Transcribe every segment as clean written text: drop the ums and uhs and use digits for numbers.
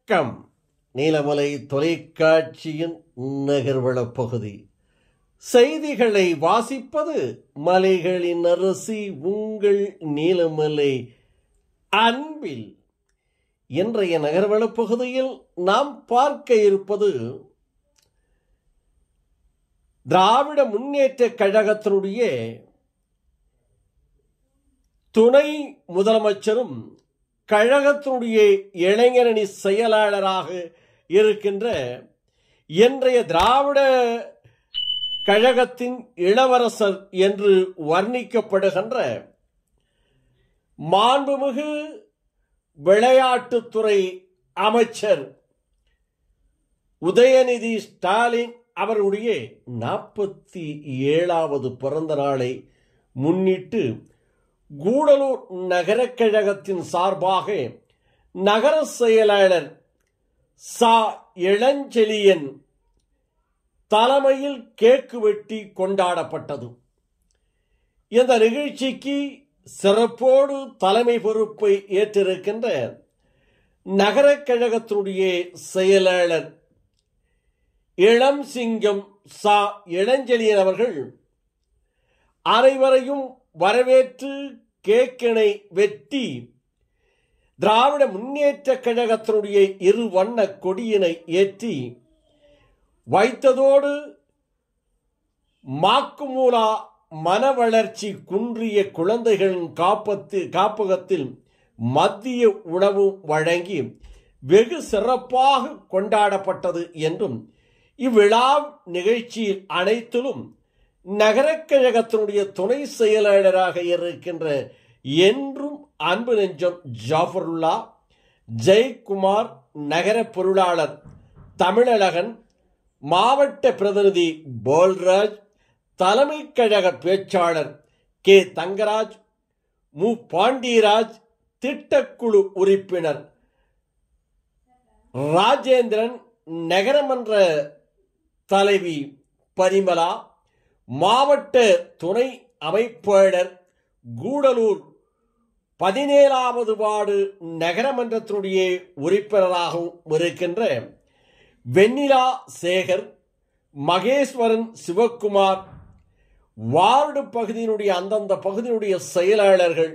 வணக்கம். நீலமலை தொலைக்காட்சியின் நகர்வள பகுதி செய்திகளை வாசிப்பது மலைகளின் அரசி உங்கள் நீலமலை அன்பில். இன்றைய நகர்வள பகுதியில் நாம் பார்க்க இருப்பது திராவிட முன்னேற்ற கழகத்தினுடைய துணை முதலமைச்சரும் கழகத்தினுடைய இளைஞரணி செயலாளராக இருக்கின்ற இன்றைய திராவிட கழகத்தின் இளவரசர் என்று வர்ணிக்கப்படுகின்ற மாண்புமிகு விளையாட்டுத்துறை அமைச்சர் உதயநிதி ஸ்டாலின் அவருடைய 47வது பிறந்த நாளை முன்னிட்டு கூடலூர் நகர கழகத்தின் சார்பாக நகர செயலாளர் சா இளஞ்செழியன் தலைமையில் கேக்கு வெட்டி கொண்டாடப்பட்டது. இந்த நிகழ்ச்சிக்கு சிறப்போடு தலைமை பொறுப்பை ஏற்றிருக்கின்ற நகர கழகத்தினுடைய செயலாளர் இளம் சிங்கம் சா இளஞ்செழியன் அவர்கள் அனைவரையும் வரவேற்று கேக்கினை வெட்டி திராவிட முன்னேற்ற கழகத்தினுடைய 2 வண்ண கொடியினை ஏற்றி வைத்ததோடு மாக்குமூலா மன வளர்ச்சி குன்றிய குழந்தைகளின் காப்பகத்தில் மதிய உணவு வழங்கி வெகு சிறப்பாக கொண்டாடப்பட்டது என்றும் இவ்விழா நிகழ்ச்சியில் அனைத்திலும் நகர கழகத்தினுடைய துணை செயலாளராக இருக்கின்ற என்றும் அன்பு நெஞ்சம் ஜாஃபருல்லா, ஜெயக்குமார், நகர பொருளாளர் தமிழழகன், மாவட்ட பிரதிநிதி போல்ராஜ், தலைமை கழக பேச்சாளர் கே தங்கராஜ், மு பாண்டியராஜ், திட்டக்குழு உறுப்பினர் ராஜேந்திரன், நகரமன்ற தலைவி பரிமலா, மாவட்ட துணை அமைப்பாளர் கூடலூர் 17வது வார்டு நகரமன்றத்தினுடைய உறுப்பினராகவும் இருக்கின்ற வெண்ணிலா சேகர், மகேஸ்வரன் சிவக்குமார், வார்டு பகுதியினுடைய அந்தந்த பகுதியினுடைய செயலாளர்கள்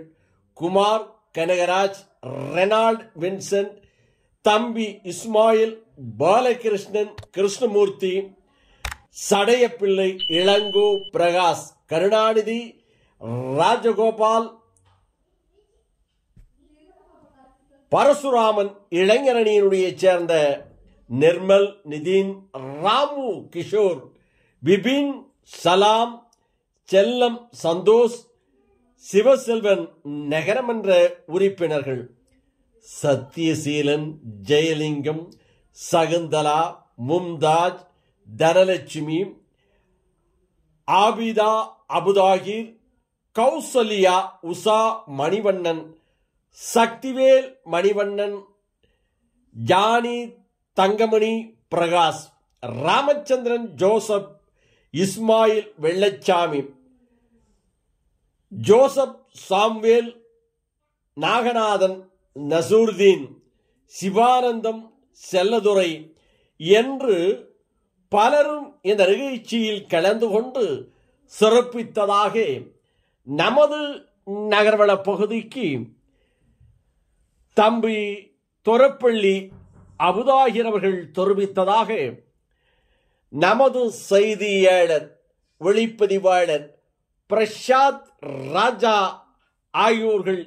குமார், கனகராஜ், ரெனால்ட், வின்சென்ட், தம்பி இஸ்மாயில், பாலகிருஷ்ணன், கிருஷ்ணமூர்த்தி, சடையப்பிள்ளை, இளங்கோ, பிரகாஷ், கருணாநிதி, ராஜகோபால், பரசுராமன், இளைஞரணியினுடைய சேர்ந்த நிர்மல், நிதின், ராமு, கிஷோர், விபின், சலாம், செல்லம், சந்தோஷ், சிவசெல்வன், நகரமன்ற உறுப்பினர்கள் Sathyaseelan, Jayalingam, Sakunthala, Mumtaj, Dhanalakshmi, Abitha, Abuthahir, Kausalya, Usha, Manivannan, Sakthivel, Manivannan, Johnny, Thangamani, Prakash, Ramachandran, Joseph, Ismail, Vellachami, Joseph, Samuel, Naganathan, Nasurdeen, Sivanandam, Selladurai என்று பலரும் இந்த நிகழ்ச்சியில் கலந்து கொண்டு சிறப்பித்ததாக நமது நகர்வள பகுதிக்கு தம்பி தொரப்பள்ளி அபுதாகிர் அவர்கள் தெரிவித்ததாக நமது செய்தியாளர் ஒளிப்பதிவாளர் பிரசாத் ராஜா ஆகியோர்கள்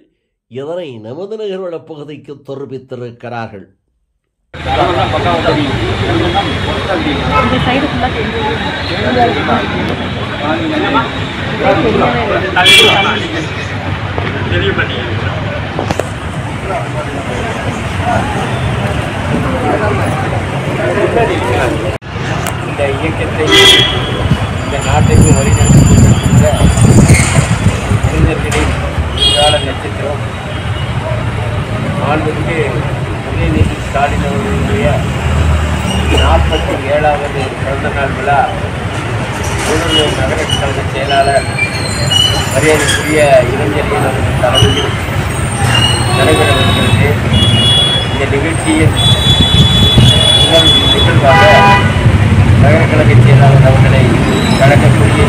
இதனை நமது நகர்வள பகுதிக்கு தெரிவித்திருக்கிறார்கள். இந்த சைடு ஃபுல்லா இந்த இயக்கத்தை இந்த நாட்டுக்கு வழிநடத்தியிருக்கின்ற அறிஞர்களின் விழாட நட்சத்திரம் மாண்புக்கு உதயநிதி ஸ்டாலின் அவர்களுடைய 47வது பிறந்தநாள் விழா கூடலூர் நகர கழக செயலாளர் மரியாதைக்குரிய இளைஞர்கள் அவர்கள் தலைமையில் நடைபெற வருகிறது. இந்த நிகழ்ச்சியில் முதல் நிகழ்வாக நகர கழக செயலாளர் அவர்களை கழகக்கூடிய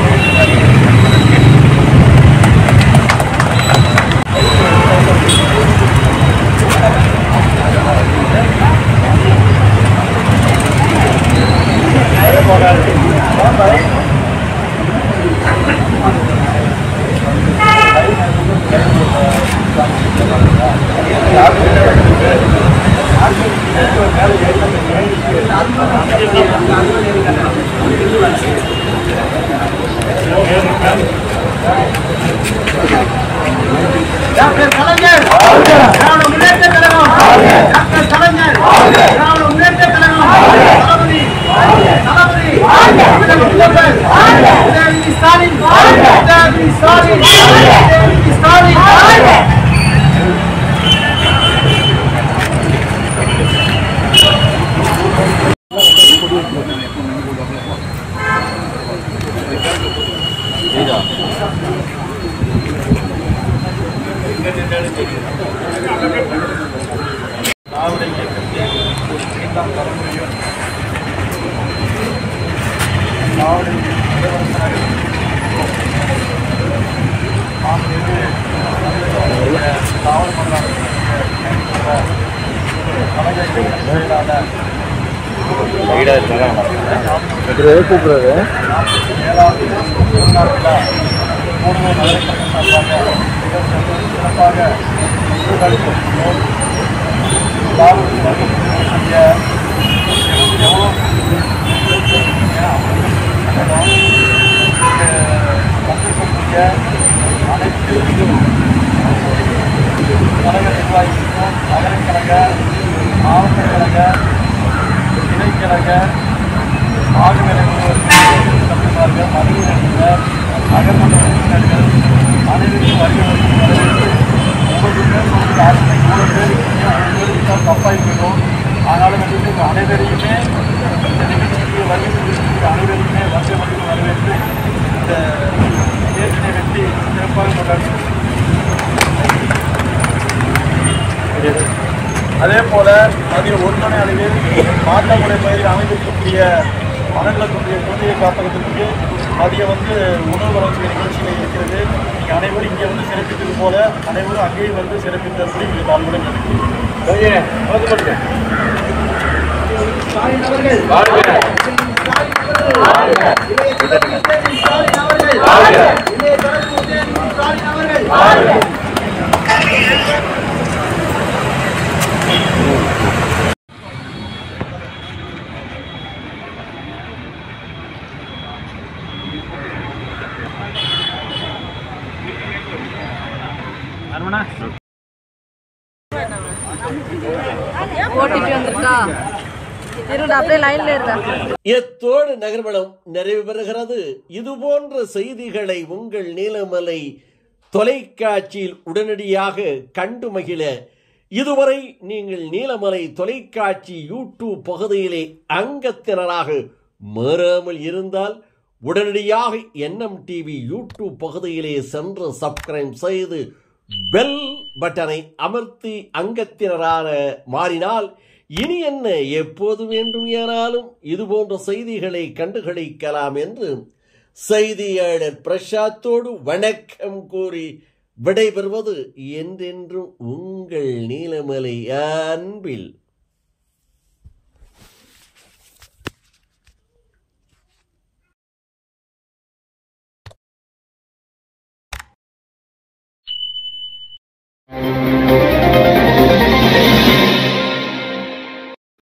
டாக்டர் கலைஞர் திராவிட முன்னேற்ற கழகம், டாக்டர் கலைஞர் திராவிட முன்னேற்ற கழகம், தளபதி முதல்வர் உதயநிதி ஸ்டாலின், உதயநிதி ஸ்டாலின், உதயநிதி ஸ்டாலின். கழக நிர்வாகிகளுக்கும் நகரக்கழக மாவட்ட கழக இணைக்கழக ஆளுநர் தம்பிமார்கள் மருத்துவர்கள் நகர்மன்ற உறுப்பினர்கள் அனைவருக்கும் வருகிறவர்கள் வரவேற்று 9 பேர் சொல்லிட்டு ஆசை 100 பேர் இருக்கீங்க 1 பேர் விட்டால் தப்பாகி போயிடும். ஆனாலும் வந்துட்டு அனைவரையுமே இந்த நிகழ்ச்சிக்கு வருகை அனைவருக்குமே வருகை மட்டும் வரவேற்று இந்த தேர்தலை வெற்றி சிறப்பாக கொண்டாடுகிறோம். அதே போல மதியம் 1 மணி அளவில் மாட்டாங்குறை பகுதியில் அமைந்திருக்கக்கூடிய மணநலக்குன்றிய குழந்தையை காப்பகத்திற்கு மதியம் உணவு வழங்கக்கூடிய நிகழ்ச்சிகள் இருக்கிறது. நீங்கள் அனைவரும் இங்கே சிறப்பித்தது போல அனைவரும் அங்கேயும் சிறப்பித்தபடி நீங்கள் தாழ்வுடன் இத்தோடு நகர்வலம் நிறைவு பெறுகிறது. இதுபோன்ற செய்திகளை உங்கள் நீலமலை தொலைக்காட்சியில் உடனடியாக கண்டு மகிழ இதுவரை நீங்கள் நீலமலை தொலைக்காட்சி யூடியூப் பகுதியிலே அங்கத்தினராக மாறாமல் இருந்தால் உடனடியாக என்எம் டிவி யூடியூப் பகுதியிலே சென்று சப்ஸ்கிரைப் செய்து பெல் பட்டனை அமர்த்தி அங்கத்தினரான மாறினால் இனி என்ன எப்போது வேண்டுமானாலும் இதுபோன்ற செய்திகளை கண்டுகளிக்கலாம் என்று செய்தியாளர் பிரசாத்தோடு வணக்கம் கூறி விடைபெறுவது என்றென்றும் உங்கள் நீலமலை அன்பில்